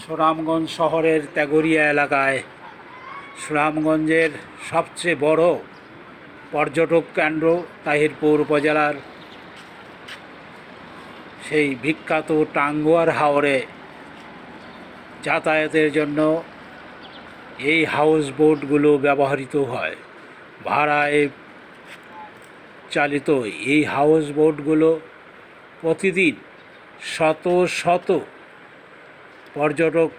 সুনামগঞ্জ শহরের তেগরিয়া এলাকায় সুনামগঞ্জের সবচেয়ে বড় পর্যটক কেন্দ্র তাহিরপুর উপজেলার সেই বিখ্যাত টাঙ্গুয়ার হাওরে যাতায়াতের জন্য এই হাউস বোটগুলো ব্যবহৃত হয়। ভাড়ায় চালিত এই হাউস বোটগুলো প্রতিদিন শত শত পর্যটক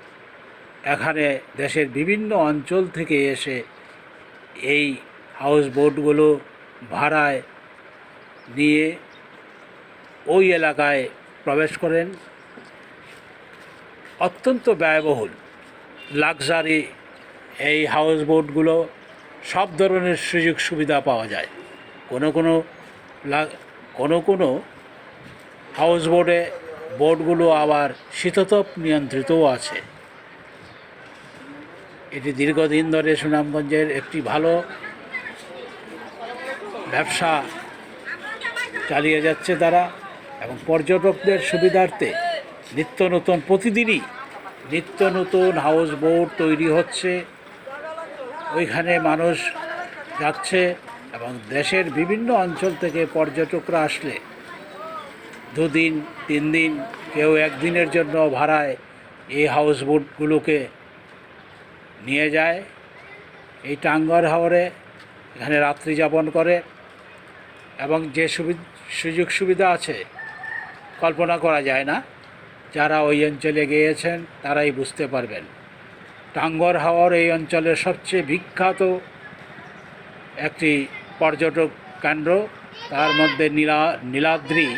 এখানে দেশের বিভিন্ন অঞ্চল থেকে এসে এই হাউস বোটগুলো ভাড়ায় নিয়ে ওই এলাকায় প্রবেশ করেন। অত্যন্ত ব্যয়বহুল লাক্সারি এই হাউস বোটগুলো সব ধরনের সুযোগ সুবিধা পাওয়া যায়। কোনো কোনো হাউস বোটগুলো আবার শীততাপ নিয়ন্ত্রিতও আছে। এটি দীর্ঘদিন ধরে সুনামগঞ্জের একটি ভালো ব্যবসা চালিয়ে যাচ্ছে তারা, এবং পর্যটকদের সুবিধার্থে প্রতিদিনই নিত্য নতুন হাউস বোট তৈরি হচ্ছে। ওইখানে মানুষ যাচ্ছে এবং দেশের বিভিন্ন অঞ্চল থেকে পর্যটকরা আসলে 2 দিন 3 দিন, কেউ 1 দিনের জন্য ভাড়ায় এই হাউস বোটগুলোকে নিয়ে যায়। এই টাঙ্গুয়ার হাওরে এখানে রাত্রি যাপন করে এবং যে সুযোগ সুবিধা আছে কল্পনা করা যায় না। যারা ওই অঞ্চলে গিয়েছেন তারাই বুঝতে পারবেন। টাঙ্গুয়ার হাওর এই অঞ্চলের সবচেয়ে বিখ্যাত একটি পর্যটক কেন্দ্র, তার মধ্যে নীলাদ্রি